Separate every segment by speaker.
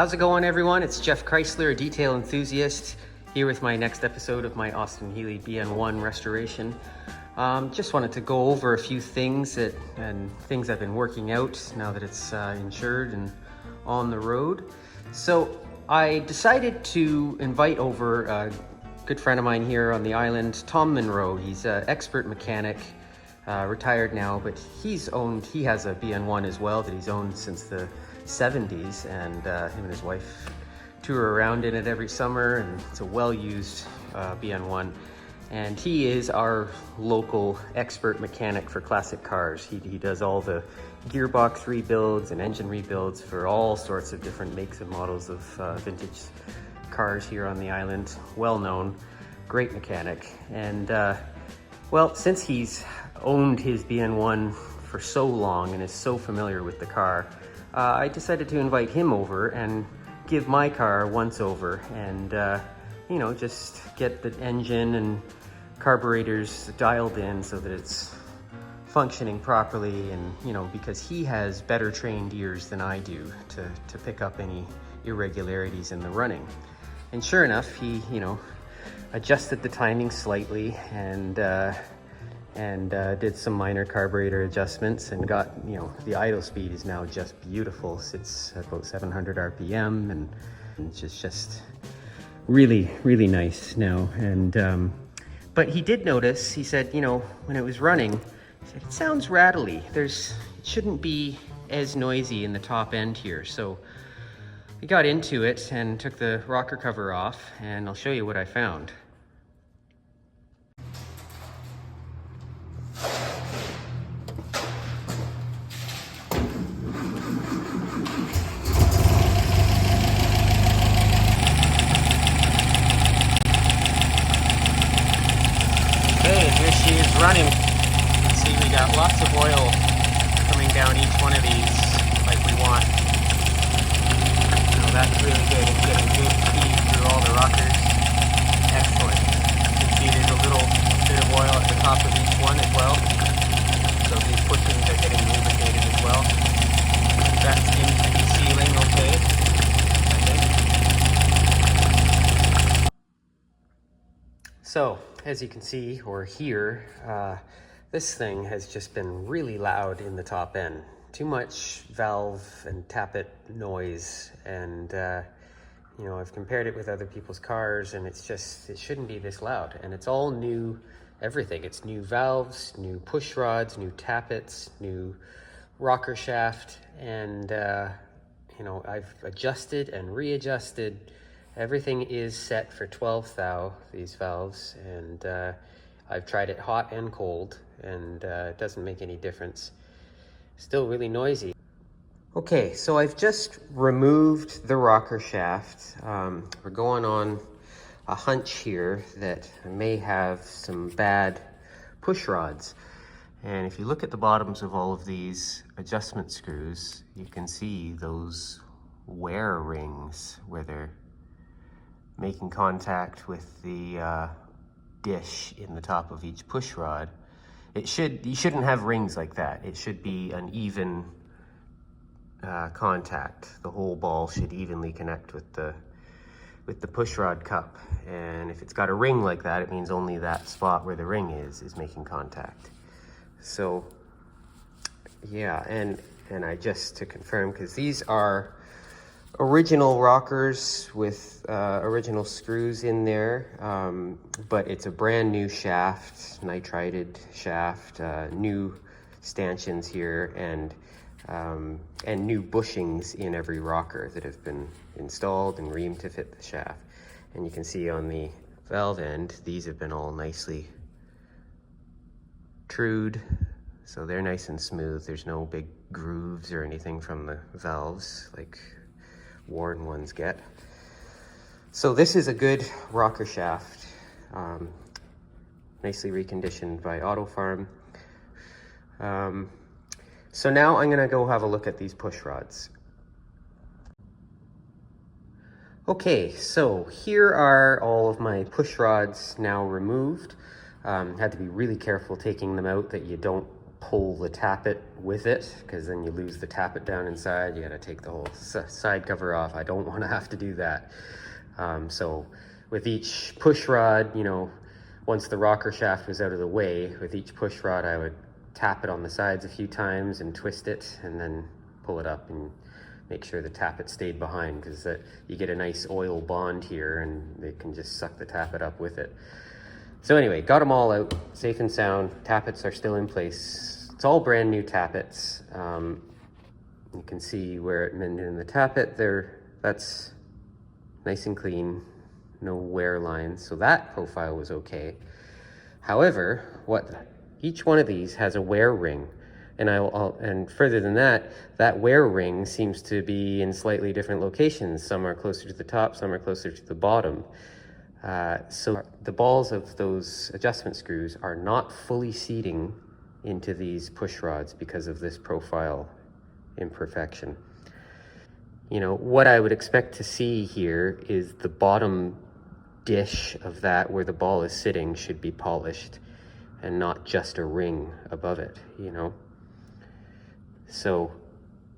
Speaker 1: How's it going, everyone? It's Geoff Chrysler, a detail enthusiast, here with my next episode of my Austin Healey BN1 restoration. Just wanted to go over a few things things I've been working out now that it's insured and on the road. So I decided to invite over a good friend of mine here on the island, Tom Monroe. He's an expert mechanic, retired now, but he has a BN1 as well that he's owned since the 70s, and him and his wife tour around in it every summer, and it's a well-used BN1. And he is our local expert mechanic for classic cars. He does all the gearbox rebuilds and engine rebuilds for all sorts of different makes and models of vintage cars here on the island. Well known, great mechanic. And well, since he's owned his BN1 for so long and is so familiar with the car, I decided to invite him over and give my car a once over and you know, just get the engine and carburetors dialed in so that it's functioning properly. And you know, because he has better trained ears than I do to pick up any irregularities in the running. And sure enough, he, you know, adjusted the timing slightly and did some minor carburetor adjustments and got, you know, the idle speed is now just beautiful. It's at about 700 RPM and it's just really, really nice now. And but he did notice, he said, you know, when it was running, he said, it sounds rattly. It shouldn't be as noisy in the top end here. So I got into it and took the rocker cover off, and I'll show you what I found. Running. You can see we got lots of oil coming down each one of these like we want. So that's really good. It's getting good feed through all the rockers. Excellent. You can see there's a little bit of oil at the top of each one as well. So these pushings are getting lubricated as well. That's into the ceiling okay, I think. So as you can see or hear, this thing has just been really loud in the top end. Too much valve and tappet noise, and you know, I've compared it with other people's cars, and it shouldn't be this loud. And it's all new, everything. It's new valves, new push rods, new tappets, new rocker shaft, and you know, I've adjusted and readjusted. Everything is set for 12 thou, these valves, and I've tried it hot and cold, and it doesn't make any difference. Still really noisy. Okay, so I've just removed the rocker shaft. We're going on a hunch here that I may have some bad push rods. And if you look at the bottoms of all of these adjustment screws, you can see those wear rings where they're making contact with the dish in the top of each push rod. You shouldn't have rings like that. It should be an even contact. The whole ball should evenly connect with the push rod cup. And if it's got a ring like that, it means only that spot where the ring is making contact. So yeah, and I just to confirm, because these are original rockers with original screws in there, but it's a brand new shaft, nitrided shaft, new stanchions here, and new bushings in every rocker that have been installed and reamed to fit the shaft. And you can see on the valve end, these have been all nicely trued, so they're nice and smooth. There's no big grooves or anything from the valves like worn ones get. So this is a good rocker shaft, nicely reconditioned by Auto Farm. So now I'm gonna go have a look at these push rods. Okay, so here are all of my push rods now removed. Had to be really careful taking them out that you don't pull the tappet with it, because then you lose the tappet down inside. You got to take the whole side cover off. I don't want to have to do that. So with each push rod, you know, once the rocker shaft was out of the way, with each push rod I would tap it on the sides a few times and twist it, and then pull it up and make sure the tappet stayed behind, because you get a nice oil bond here and they can just suck the tappet up with it. So anyway, got them all out safe and sound. Tappets are still in place. It's all brand new tappets. You can see where it mended in the tappet there. That's nice and clean, no wear lines. So that profile was okay. However, each one of these has a wear ring. And further than that, that wear ring seems to be in slightly different locations. Some are closer to the top, some are closer to the bottom. So the balls of those adjustment screws are not fully seating into these push rods because of this profile imperfection. You know, what I would expect to see here is the bottom dish of that where the ball is sitting should be polished and not just a ring above it, you know. So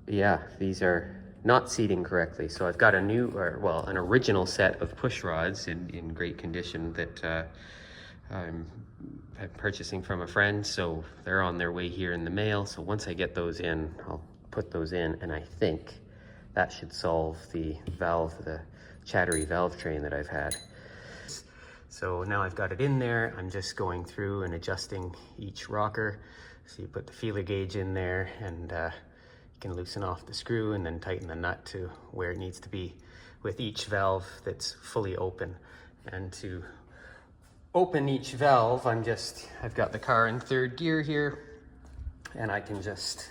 Speaker 1: yeah, these are not seating correctly. So I've got an original set of push rods in great condition that I'm purchasing from a friend. So they're on their way here in the mail. So once I get those in, I'll put those in, and I think that should solve the chattery valve train that I've had. So now I've got it in there, I'm just going through and adjusting each rocker. So you put the feeler gauge in there, and you can loosen off the screw and then tighten the nut to where it needs to be with each valve that's fully open. And to open each valve, I've got the car in third gear here, and I can just,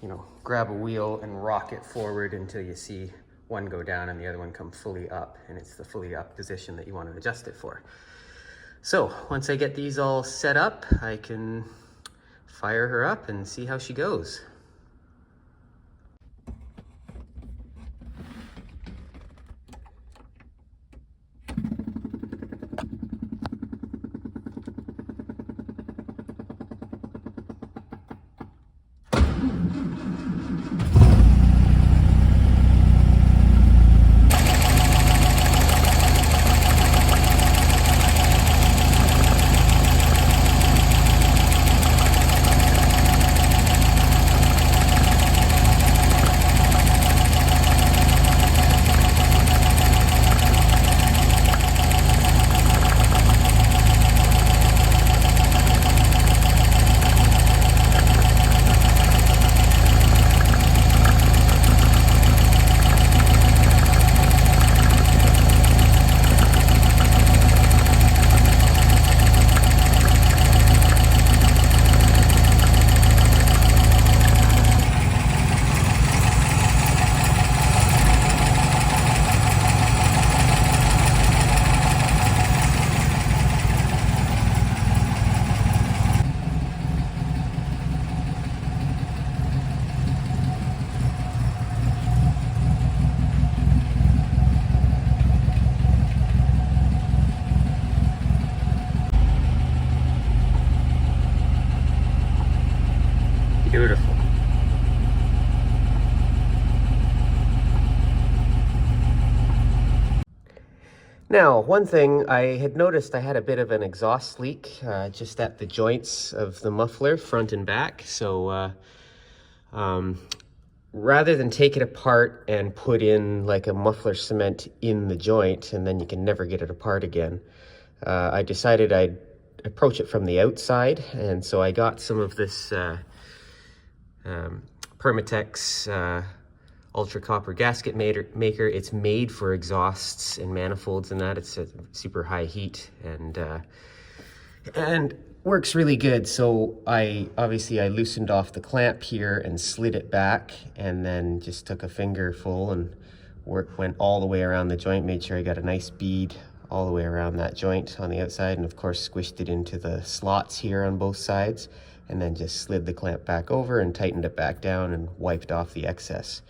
Speaker 1: you know, grab a wheel and rock it forward until you see one go down and the other one come fully up, and it's the fully up position that you want to adjust it for. So once I get these all set up, I can fire her up and see how she goes. Beautiful. Now, one thing I had noticed, I had a bit of an exhaust leak just at the joints of the muffler, front and back. So rather than take it apart and put in like a muffler cement in the joint and then you can never get it apart again, I decided I'd approach it from the outside. And so I got some of this Permatex Ultra Copper gasket maker. It's made for exhausts and manifolds and that. It's a super high heat and works really good. So I loosened off the clamp here and slid it back, and then just took a fingerful and went all the way around the joint, made sure I got a nice bead all the way around that joint on the outside, and of course squished it into the slots here on both sides, and then just slid the clamp back over and tightened it back down and wiped off the excess.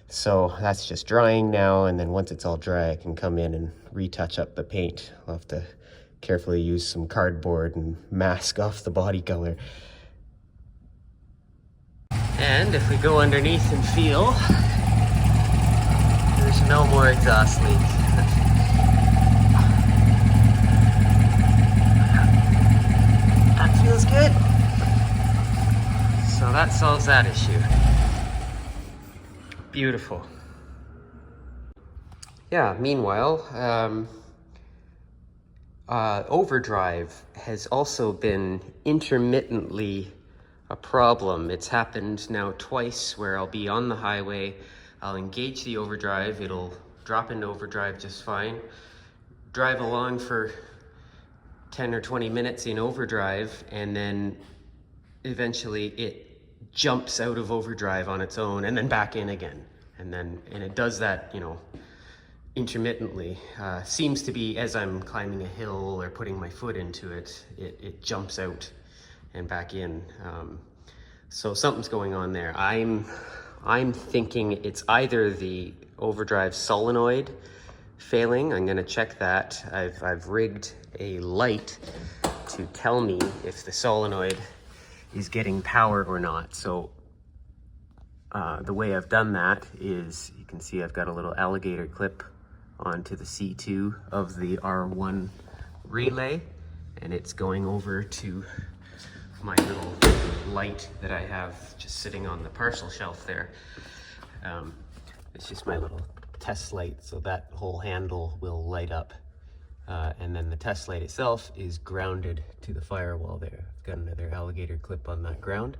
Speaker 1: So that's just drying now, and then once it's all dry I can come in and retouch up the paint. I'll have to carefully use some cardboard and mask off the body color. And if we go underneath and feel, there's no more exhaust leak. That feels good. So that solves that issue. Beautiful. Yeah, meanwhile, Overdrive has also been intermittently a problem. It's happened now twice where I'll be on the highway, I'll engage the overdrive, it'll drop into overdrive just fine, drive along for 10 or 20 minutes in overdrive, and then eventually it jumps out of overdrive on its own and then back in again. And it does that, you know, intermittently. Seems to be as I'm climbing a hill or putting my foot into it, it jumps out and back in. So something's going on there. I'm thinking it's either the overdrive solenoid failing. I'm gonna check that. I've rigged a light to tell me if the solenoid is getting power or not. So the way I've done that is, you can see I've got a little alligator clip onto the C2 of the R1 relay, and it's going over to my little light that I have just sitting on the parcel shelf there. It's just my little test light, so that whole handle will light up. And then the test light itself is grounded to the firewall there. I've got another alligator clip on that ground.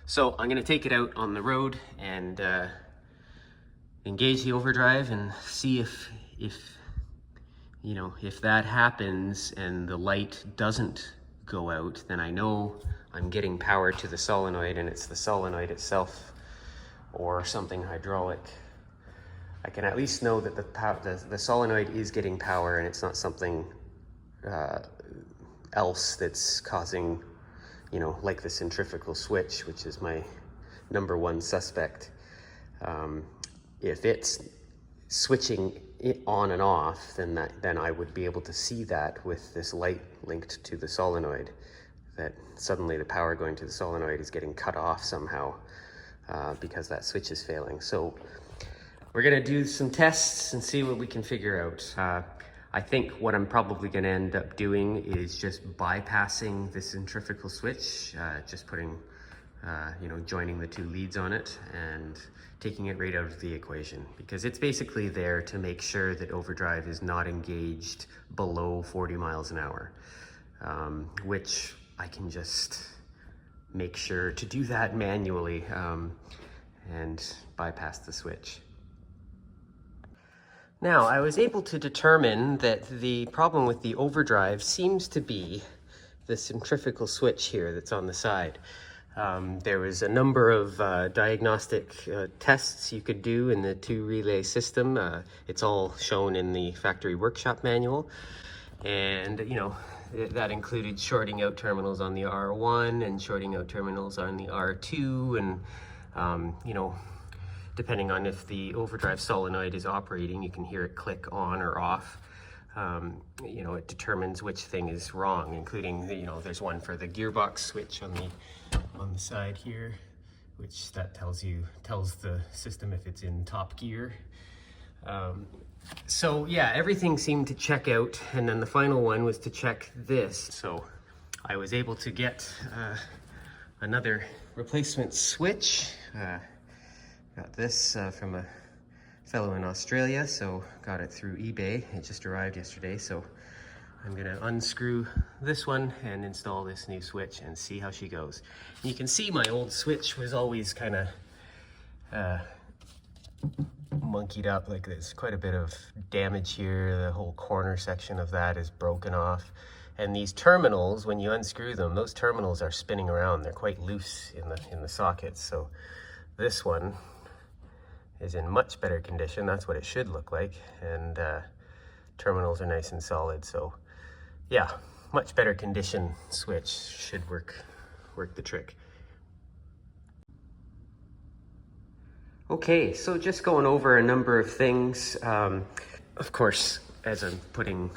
Speaker 1: So I'm gonna take it out on the road and engage the overdrive and see if you know, if that happens and the light doesn't go out, then I know I'm getting power to the solenoid, and it's the solenoid itself or something hydraulic. I can at least know that the solenoid is getting power, and it's not something else that's causing, you know, like the centrifugal switch, which is my #1 suspect. If it's switching it on and off, then I would be able to see that with this light linked to the solenoid, that suddenly the power going to the solenoid is getting cut off somehow because that switch is failing. So we're gonna do some tests and see what we can figure out. I think what I'm probably gonna end up doing is just bypassing the centrifugal switch, just putting, you know, joining the two leads on it and taking it right out of the equation, because it's basically there to make sure that overdrive is not engaged below 40 miles an hour, which I can just make sure to do that manually and bypass the switch. Now, I was able to determine that the problem with the overdrive seems to be the centrifugal switch here that's on the side. There was a number of diagnostic tests you could do in the two relay system. It's all shown in the factory workshop manual. And, you know, that included shorting out terminals on the R1 and shorting out terminals on the R2. And, you know, depending on if the overdrive solenoid is operating, you can hear it click on or off. You know, it determines which thing is wrong, including, you know, there's one for the gearbox switch on the side here, which that tells the system if it's in top gear. So yeah, everything seemed to check out, and then the final one was to check this. So I was able to get another replacement switch. Got this from a fellow in Australia, so got it through eBay. It just arrived yesterday, so I'm gonna unscrew this one and install this new switch and see how she goes. And you can see my old switch was always kind of monkeyed up. Like, there's quite a bit of damage here. The whole corner section of that is broken off. And these terminals, when you unscrew them, those terminals are spinning around. They're quite loose in the sockets. So this one is in much better condition. That's what it should look like. And terminals are nice and solid. So yeah, much better condition switch should work the trick. Okay, so just going over a number of things. Of course, as I'm putting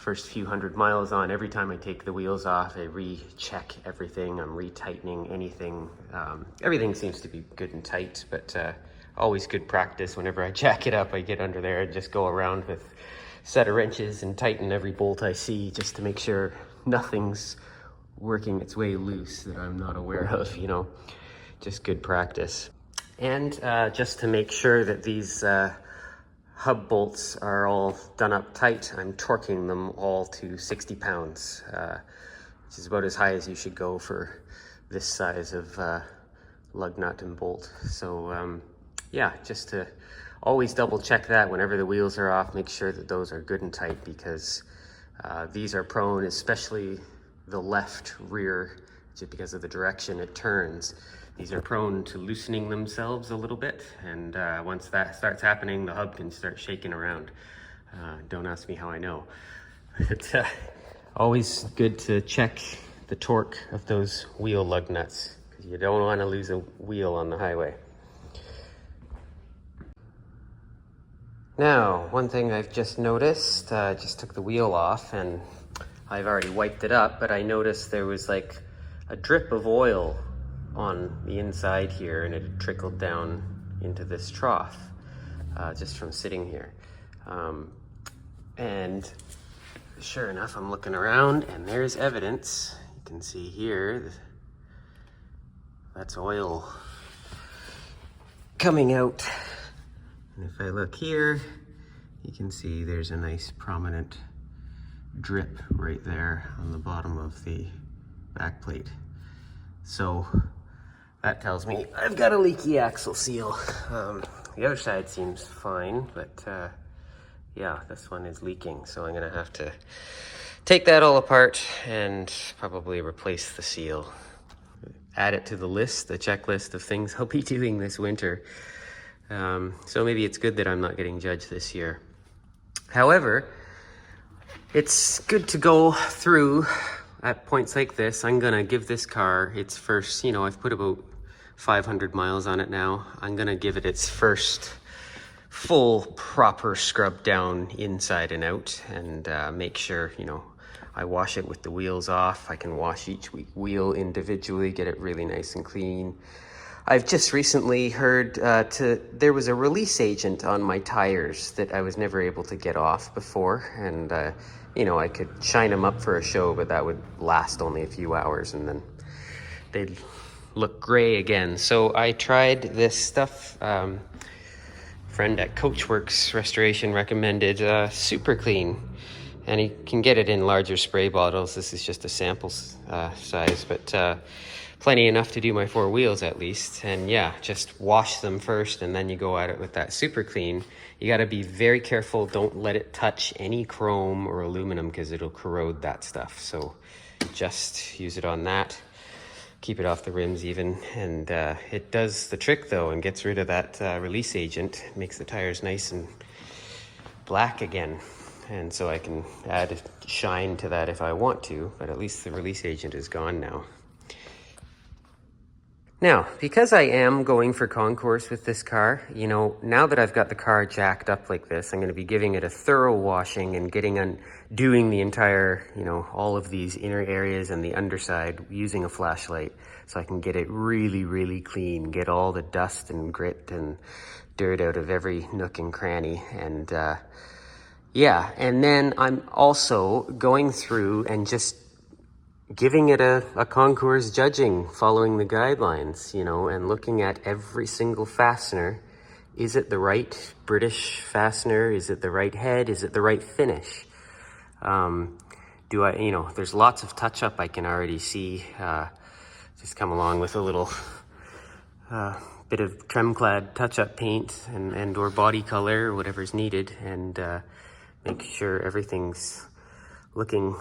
Speaker 1: first few 100 miles on, every time I take the wheels off, I recheck everything. I'm retightening anything. Everything seems to be good and tight, but always good practice. Whenever I jack it up, I get under there and just go around with a set of wrenches and tighten every bolt I see, just to make sure nothing's working its way loose that I'm not aware of, you know, just good practice. And just to make sure that these hub bolts are all done up tight, I'm torquing them all to 60 pounds, which is about as high as you should go for this size of lug nut and bolt. So yeah, just to always double check that whenever the wheels are off, make sure that those are good and tight, because these are prone, especially the left rear, just because of the direction it turns. These are prone to loosening themselves a little bit, and once that starts happening, the hub can start shaking around. Don't ask me how I know. It's always good to check the torque of those wheel lug nuts, because you don't want to lose a wheel on the highway. Now, one thing I've just noticed, just took the wheel off and I've already wiped it up, but I noticed there was like a drip of oil on the inside here, and it had trickled down into this trough just from sitting here. And sure enough, I'm looking around and there's evidence. You can see here, that's oil coming out. And if I look here, you can see there's a nice prominent drip right there on the bottom of the back plate. So that tells me I've got a leaky axle seal. The other side seems fine, but yeah, this one is leaking. So I'm gonna have to take that all apart and probably replace the seal. Add it to the list, the checklist of things I'll be doing this winter. So maybe it's good that I'm not getting judged this year. However, it's good to go through at points like this. I'm gonna give this car its first, you know, I've put about 500 miles on it now. I'm gonna give it its first full proper scrub down inside and out, and make sure, you know, I wash it with the wheels off. I can wash each wheel individually, get it really nice and clean. I've just recently heard there was a release agent on my tires that I was never able to get off before, and you know, I could shine them up for a show, but that would last only a few hours and then they'd look gray again. So I tried this stuff. Friend at Coachworks Restoration recommended Super Clean, and you can get it in larger spray bottles. This is just a sample size, but plenty enough to do my 4 wheels at least. And yeah, just wash them first and then you go at it with that Super Clean. You got to be very careful. Don't let it touch any chrome or aluminum, because it'll corrode that stuff. So just use it on that. Keep it off the rims even. And it does the trick though, and gets rid of that release agent. It makes the tires nice and black again. And so I can add shine to that if I want to, but at least the release agent is gone now. Now, because I am going for Concourse with this car, you know, now that I've got the car jacked up like this, I'm going to be giving it a thorough washing and doing the entire, you know, all of these inner areas and the underside using a flashlight, so I can get it really, really clean, get all the dust and grit and dirt out of every nook and cranny. And yeah, and then I'm also going through and just giving it a Concourse judging, following the guidelines, you know, and looking at every single fastener. Is it the right British fastener? Is it the right head? Is it the right finish? Do I, you know, there's lots of touch up I can already see. Just come along with a little bit of trim-clad touch-up paint and or body color or whatever's needed, and make sure everything's looking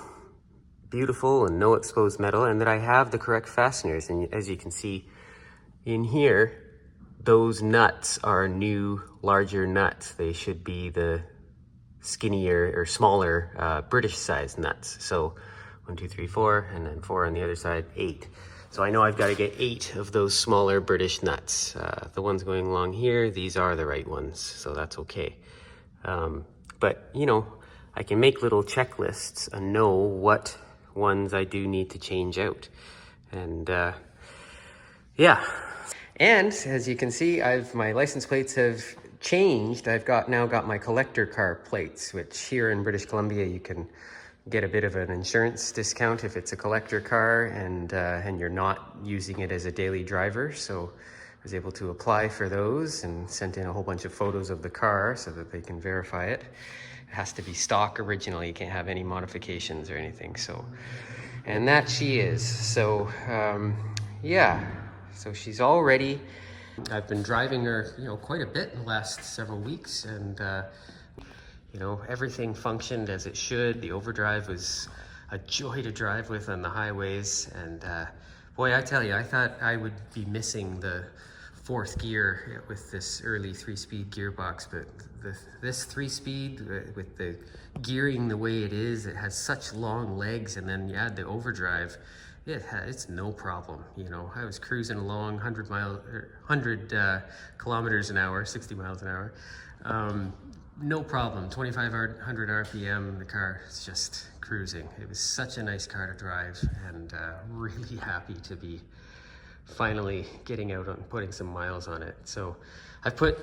Speaker 1: beautiful and no exposed metal, and that I have the correct fasteners. And as you can see in here, those nuts are new, larger nuts. They should be the skinnier or smaller British size nuts. So 1, 2, 3, 4, and then 4 on the other side, 8. So I know I've got to get 8 of those smaller British nuts. The ones going along here, these are the right ones, so that's okay. But you know, I can make little checklists and know what ones I do need to change out. And yeah. And as you can see, my license plates have changed. I've now got my collector car plates, which here in British Columbia you can get a bit of an insurance discount if it's a collector car and you're not using it as a daily driver. So I was able to apply for those and sent in a whole bunch of photos of the car so that they can verify it. It has to be stock original. You can't have any modifications or anything. So, and that she is. So yeah, so she's all ready. I've been driving her, quite a bit in the last several weeks, and everything functioned as it should. The Overdrive was a joy to drive with on the highways, and boy, I tell you, I thought I would be missing the fourth gear with this early 3-speed gearbox, but this 3-speed with the gearing the way it is, it has such long legs, and then you add the Overdrive, it's no problem. I was cruising along 100 kilometers an hour, 60 miles an hour. No problem, 2,500 RPM, the car is just cruising. It was such a nice car to drive, and really happy to be finally getting out and putting some miles on it. So I've put,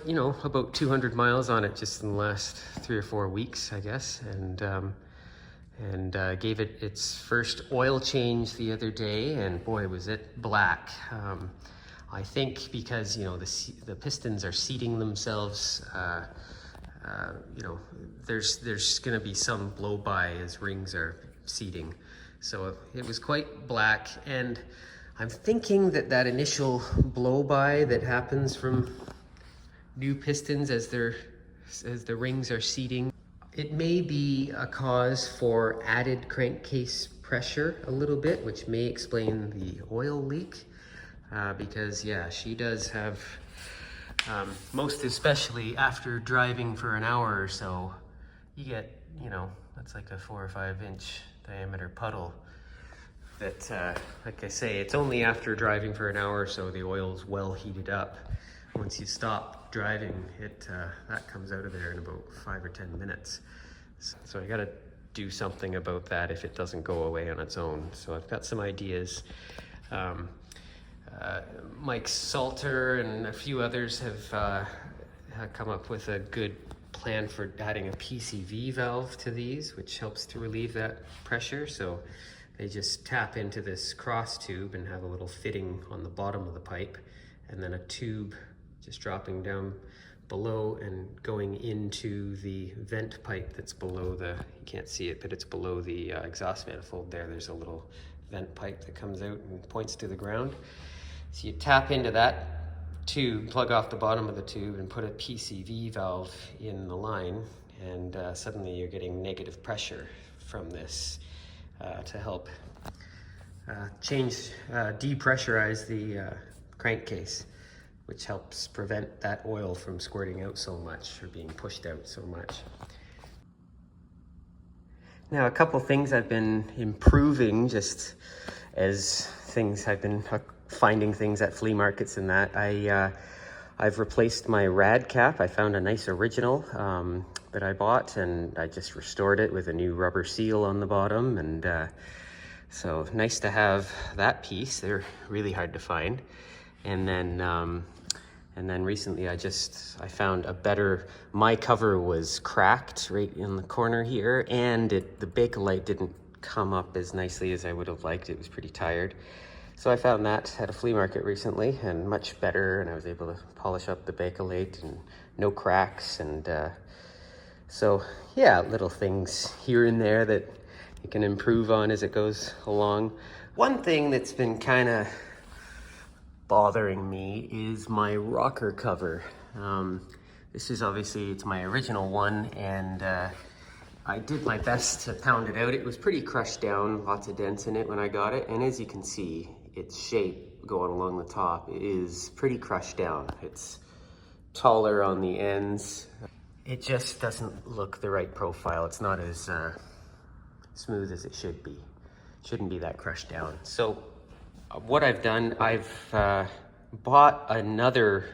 Speaker 1: about 200 miles on it just in the last 3 or 4 weeks, I guess, and gave it its first oil change the other day, and boy, was it black. I think because, the pistons are seating themselves, there's going to be some blow by as rings are seating. So it was quite black, and I'm thinking that initial blow by that happens from new pistons as the rings are seating, it may be a cause for added crankcase pressure a little bit, which may explain the oil leak, because yeah, she does have, most especially after driving for an hour or so, you get, that's like a 4 or 5 inch diameter puddle that, like I say, it's only after driving for an hour or so the oil's well heated up. Once you stop driving, that comes out of there in about 5 or 10 minutes. So I gotta do something about that if it doesn't go away on its own. So I've got some ideas. Mike Salter and a few others have come up with a good plan for adding a PCV valve to these, which helps to relieve that pressure. So they just tap into this cross tube and have a little fitting on the bottom of the pipe, and then a tube just dropping down below and going into the vent pipe that's below you can't see it, but it's below the exhaust manifold there. There's a little vent pipe that comes out and points to the ground. So you tap into that tube, plug off the bottom of the tube, and put a PCV valve in the line, and suddenly you're getting negative pressure from this to help depressurize the crankcase, which helps prevent that oil from squirting out so much or being pushed out so much. Now, a couple things I've been improving just as I've been finding things at flea markets and that. I've replaced my rad cap. I found a nice original that I bought, and I just restored it with a new rubber seal on the bottom, and so nice to have that piece. They're really hard to find. And then recently I found a better, my cover was cracked right in the corner here, and the Bakelite didn't come up as nicely as I would have liked. It was pretty tired. So I found that at a flea market recently, and much better, and I was able to polish up the Bakelite and no cracks, and so yeah, little things here and there that you can improve on as it goes along. One thing that's been kind of bothering me is my rocker cover. This is obviously, it's my original one, and I did my best to pound it out. It was pretty crushed down, lots of dents in it when I got it, and as you can see, its shape going along the top is pretty crushed down. It's taller on the ends. It just doesn't look the right profile. It's not as smooth as it should be. It shouldn't be that crushed down. So what I've done, I've bought another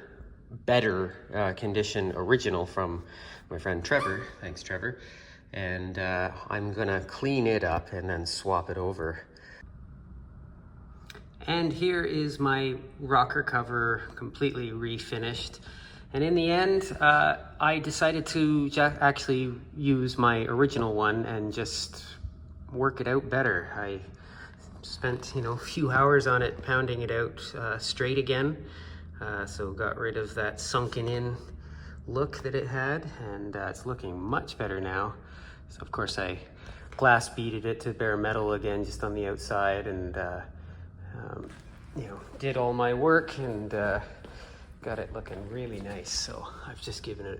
Speaker 1: better condition original from my friend Trevor. Thanks, Trevor. and I'm gonna clean it up and then swap it over. And here is my rocker cover completely refinished. And in the end, I decided to actually use my original one and just work it out better. I spent, a few hours on it, pounding it out straight again. So got rid of that sunken in look that it had, and it's looking much better now. So of course I glass beaded it to bare metal again, just on the outside, and did all my work and got it looking really nice. So I've just given it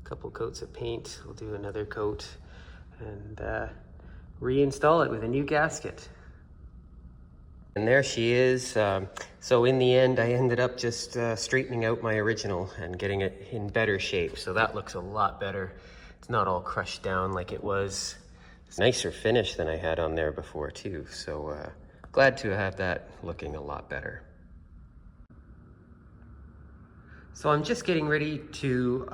Speaker 1: a couple coats of paint. I'll do another coat and reinstall it with a new gasket. And there she is. So in the end, I ended up just straightening out my original and getting it in better shape. So that looks a lot better. It's not all crushed down like it was. It's a nicer finish than I had on there before too. So glad to have that looking a lot better. So I'm just getting ready to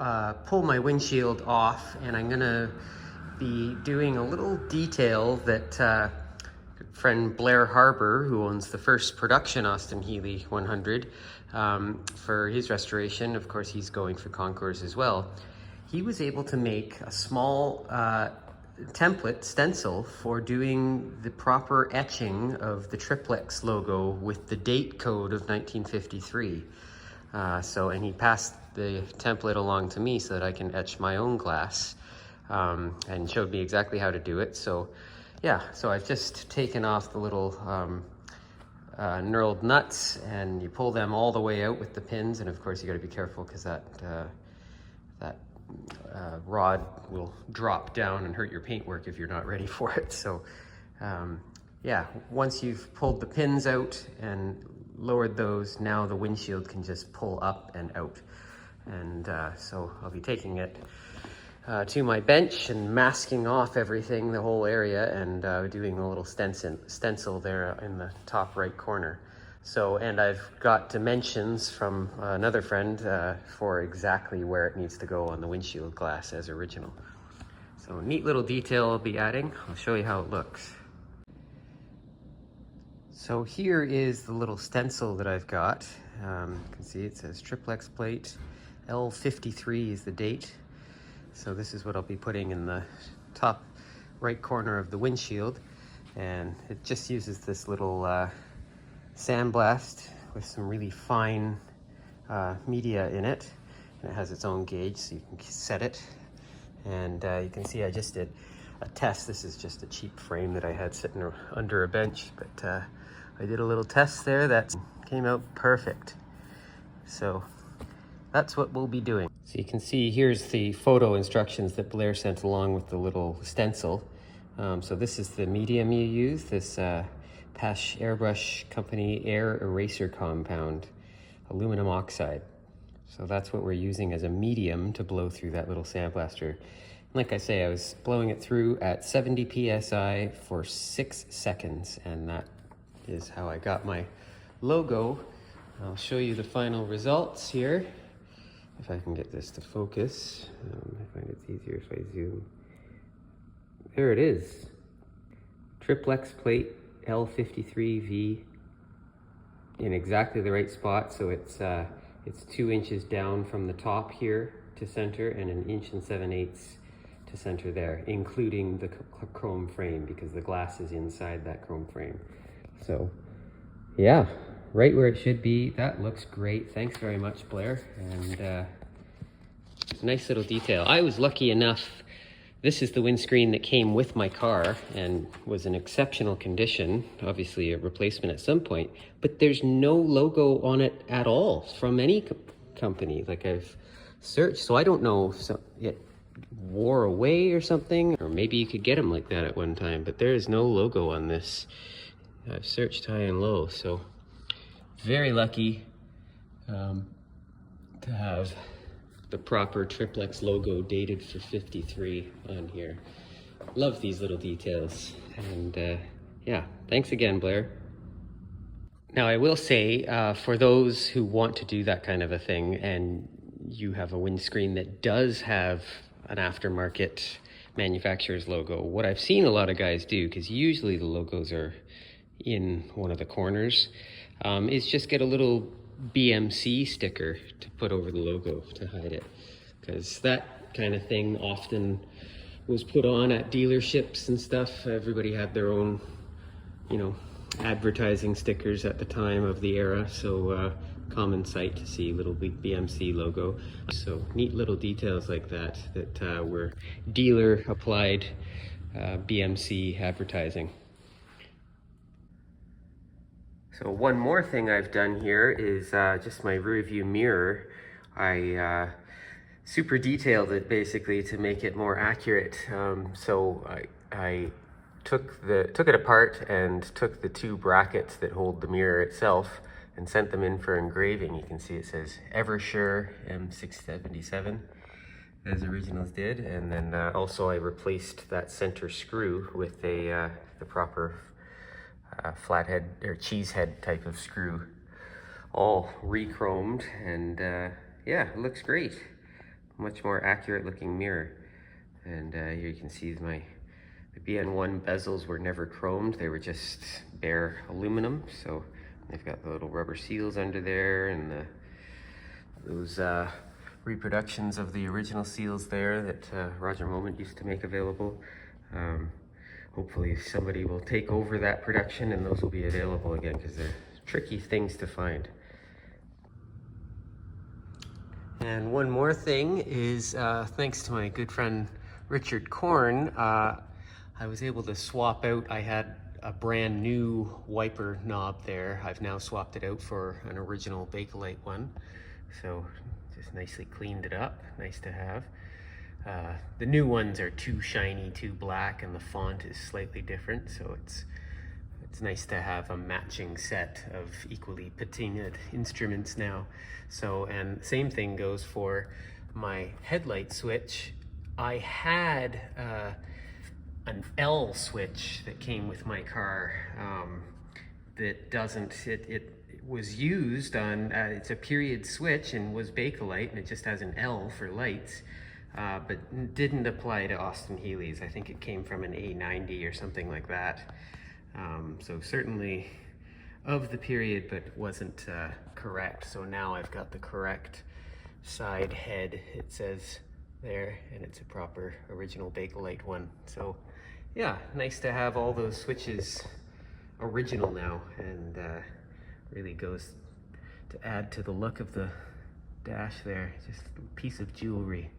Speaker 1: pull my windshield off, and I'm gonna be doing a little detail that friend Blair Harbour, who owns the first production Austin Healey 100, for his restoration. Of course, he's going for Concourse as well. He was able to make a small template stencil for doing the proper etching of the triplex logo with the date code of 1953. And he passed the template along to me so that I can etch my own glass, and showed me exactly how to do it. So yeah, so I've just taken off the little knurled nuts, and you pull them all the way out with the pins. And of course you got to be careful because that rod will drop down and hurt your paintwork if you're not ready for it. So yeah, once you've pulled the pins out and lowered those, now the windshield can just pull up and out. And so I'll be taking it to my bench and masking off everything, the whole area, and doing a little stencil there in the top right corner. So, and I've got dimensions from another friend for exactly where it needs to go on the windshield glass as original. So neat little detail I'll be adding. I'll show you how it looks. So here is the little stencil that I've got. You can see it says triplex plate, L53 is the date. So this is what I'll be putting in the top right corner of the windshield. And it just uses this little sandblast with some really fine media in it. And it has its own gauge, so you can set it. And you can see I just did a test. This is just a cheap frame that I had sitting under a bench, but I did a little test there that came out perfect. So that's what we'll be doing. So you can see here's the photo instructions that Blair sent along with the little stencil. So this is the medium you use, this Pash Airbrush Company Air Eraser Compound, aluminum oxide. So that's what we're using as a medium to blow through that little sandblaster. Like I say, I was blowing it through at 70 PSI for 6 seconds, and that is how I got my logo. I'll show you the final results here. If I can get this to focus. I find it's easier if I zoom. There it is. Triplex plate L53V in exactly the right spot. So it's 2 inches down from the top here to center, and 1 7/8 inches to center there, including the chrome frame, because the glass is inside that chrome frame. So yeah, right where it should be. That looks great. Thanks very much, Blair. And nice little detail. I was lucky enough, this is the windscreen that came with my car and was in exceptional condition, obviously a replacement at some point, but there's no logo on it at all from any company. Like, I've searched, so I don't know if it wore away or something, or maybe you could get them like that at one time, but there is no logo on this. I've searched high and low, so very lucky to have the proper triplex logo dated for 53 on here. Love these little details. And yeah, thanks again, Blair. Now I will say, for those who want to do that kind of a thing, and you have a windscreen that does have an aftermarket manufacturer's logo. What I've seen a lot of guys do, because usually the logos are in one of the corners, is just get a little BMC sticker to put over the logo to hide it, because that kind of thing often was put on at dealerships and stuff. Everybody had their own, you know, advertising stickers at the time of the era, so common sight to see little big BMC logo. So neat little details like that were dealer applied BMC advertising. So one more thing I've done here is just my rear view mirror. I super detailed it basically to make it more accurate. So I took it apart and took the two brackets that hold the mirror itself and sent them in for engraving. You can see it says Eversure M677, as originals did, and then also I replaced that center screw with the proper flathead or cheese head type of screw, all re-chromed, and yeah, it looks great. Much more accurate looking mirror. And here you can see the BN1 bezels were never chromed, they were just bare aluminum. So they've got the little rubber seals under there, and those reproductions of the original seals there that Roger Moment used to make available. Hopefully somebody will take over that production and those will be available again, because they're tricky things to find. And one more thing is, thanks to my good friend Richard Korn, I was able to swap out, I had a brand new wiper knob there. I've now swapped it out for an original Bakelite one. So just nicely cleaned it up, nice to have. The new ones are too shiny, too black, and the font is slightly different, so it's nice to have a matching set of equally patinaed instruments now. So, and same thing goes for my headlight switch. I had an L switch that came with my car that doesn't, it was used on, it's a period switch and was Bakelite, and it just has an L for lights, but didn't apply to Austin Healey's. I think it came from an A90 or something like that. So certainly of the period, but wasn't correct. So now I've got the correct side head, it says there, and it's a proper original Bakelite one. So yeah, nice to have all those switches original now, and really goes to add to the look of the dash there. Just a piece of jewelry.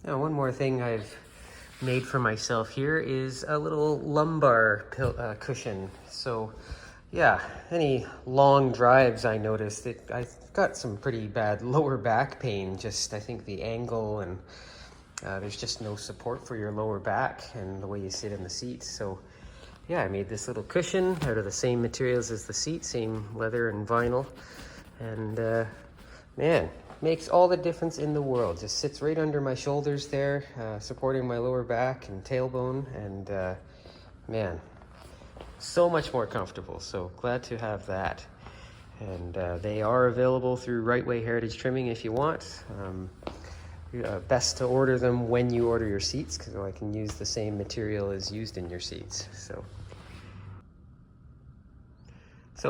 Speaker 1: Now, one more thing I've made for myself here is a little lumbar cushion. So yeah, any long drives, I noticed that I've got some pretty bad lower back pain. Just, I think the angle, and there's just no support for your lower back and the way you sit in the seat. So yeah, I made this little cushion out of the same materials as the seat, same leather and vinyl, and man, makes all the difference in the world. Just sits right under my shoulders there, supporting my lower back and tailbone, and man, so much more comfortable. So glad to have that. And they are available through Right Way Heritage Trimming if you want. Best to order them when you order your seats, because I can use the same material as used in your seats. So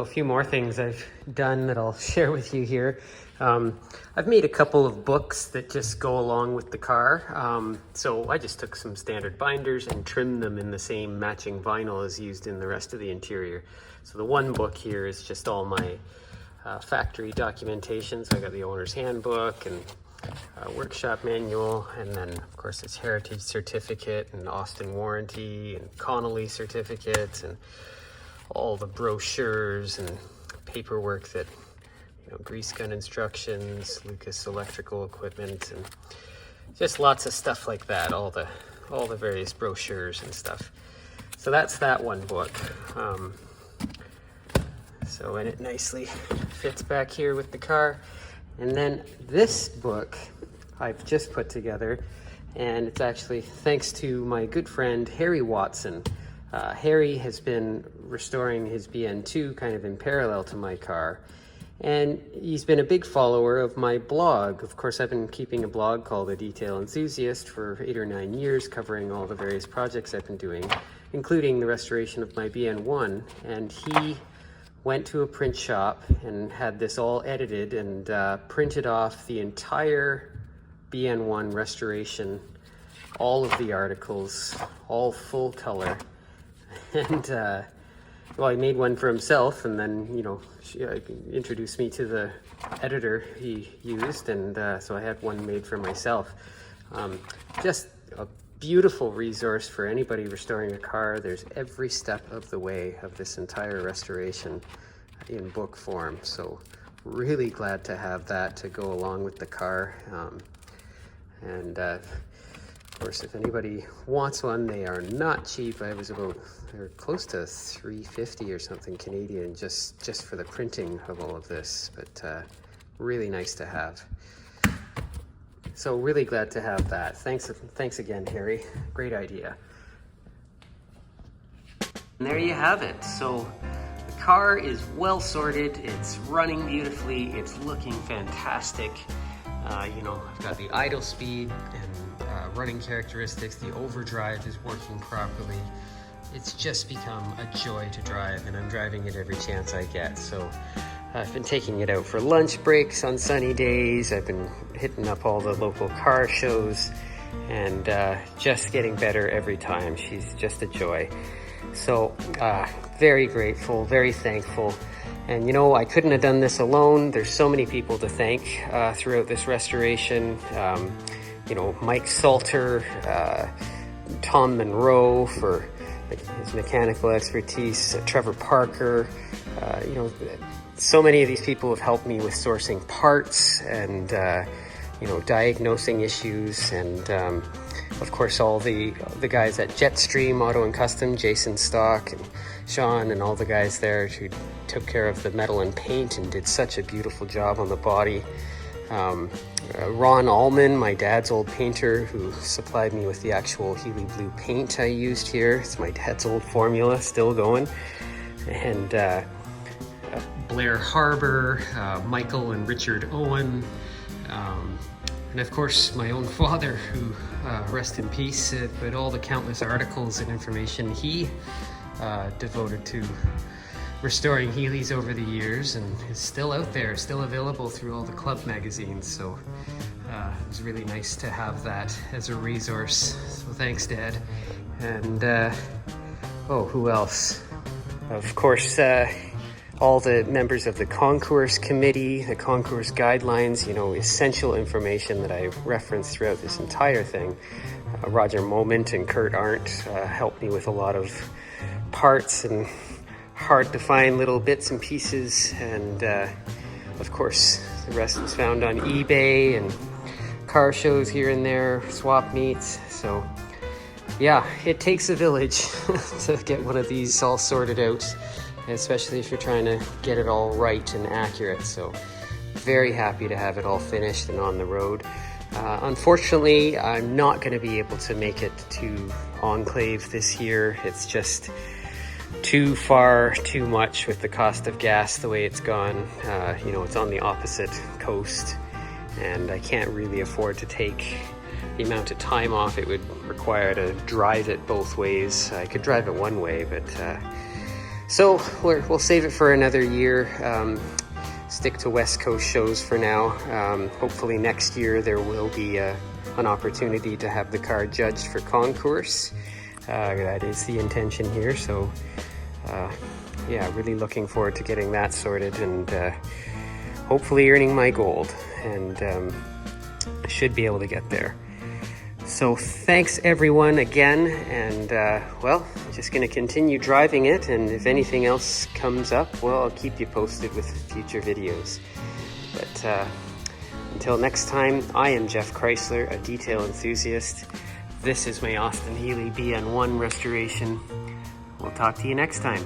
Speaker 1: a few more things I've done that I'll share with you here. I've made a couple of books that just go along with the car. So I just took some standard binders and trimmed them in the same matching vinyl as used in the rest of the interior. So the one book here is just all my factory documentation. So I got the owner's handbook and workshop manual, and then of course it's heritage certificate and Austin warranty and Connolly certificates and all the brochures and paperwork that, you know, grease gun instructions, Lucas electrical equipment, and just lots of stuff like that, all the various brochures and stuff. So that's that one book. So, and it nicely fits back here with the car. And then this book I've just put together, and it's actually thanks to my good friend Harry Watson. Harry has been restoring his BN2 kind of in parallel to my car, And he's been a big follower of my blog. Of course, I've been keeping a blog called The Detail Enthusiast for 8 or 9 years, covering all the various projects I've been doing, including the restoration of my BN1. And he went to a print shop and had this all edited and printed off the entire BN1 restoration, all of the articles, all full color. And well, he made one for himself, and then, you know, she introduced me to the editor he used, and so I had one made for myself. Just a beautiful resource for anybody restoring a car. There's every step of the way of this entire restoration in book form. So really glad to have that to go along with the car. Of course, if anybody wants one, they are not cheap. They're close to $350 or something Canadian just for the printing of all of this, but really nice to have. So really glad to have that. Thanks again, Harry. Great idea. And there you have it. So the car is well sorted. It's running beautifully. It's looking fantastic. You know, I've got the idle speed and running characteristics. The overdrive is working properly. It's just become a joy to drive, and I'm driving it every chance I get. So I've been taking it out for lunch breaks on sunny days. I've been hitting up all the local car shows, and just getting better every time. She's just a joy. So very grateful, very thankful. And you know, I couldn't have done this alone. There's so many people to thank throughout this restoration. You know, Mike Salter, Tom Monroe for his mechanical expertise, Trevor Parker. You know, so many of these people have helped me with sourcing parts and you know, diagnosing issues, and of course all the guys at Jetstream Auto and Custom, Jason Stock and Sean and all the guys there who took care of the metal and paint and did such a beautiful job on the body. Ron Allman, my dad's old painter, who supplied me with the actual Healy Blue paint I used here. It's my dad's old formula, still going. And Blair Harbour, Michael and Richard Owen, and of course my own father, who rest in peace, but all the countless articles and information he devoted to restoring Healys over the years, and is still out there, still available through all the club magazines. So it was really nice to have that as a resource. So thanks, Dad. And oh, who else? Of course, all the members of the Concourse committee, the Concourse guidelines, you know, essential information that I referenced throughout this entire thing. Roger Moment and Kurt Arndt helped me with a lot of parts and hard to find little bits and pieces, and of course the rest is found on eBay and car shows here and there, swap meets. So yeah, it takes a village to get one of these all sorted out, especially if you're trying to get it all right and accurate. So very happy to have it all finished and on the road. Unfortunately, I'm not going to be able to make it to Enclave this year. It's just too far, too much with the cost of gas the way it's gone. You know, it's on the opposite coast, and I can't really afford to take the amount of time off it would require to drive it both ways. I could drive it one way, but so we'll save it for another year. Stick to West Coast shows for now. Hopefully next year there will be an opportunity to have the car judged for Concourse. That is the intention here. So yeah, really looking forward to getting that sorted, and hopefully earning my gold, and I should be able to get there. So thanks everyone again, and well, just going to continue driving it, and if anything else comes up, well, I'll keep you posted with future videos. But until next time, I am Geoff Chrysler, a detail enthusiast. This is my Austin Healey BN1 restoration. We'll talk to you next time.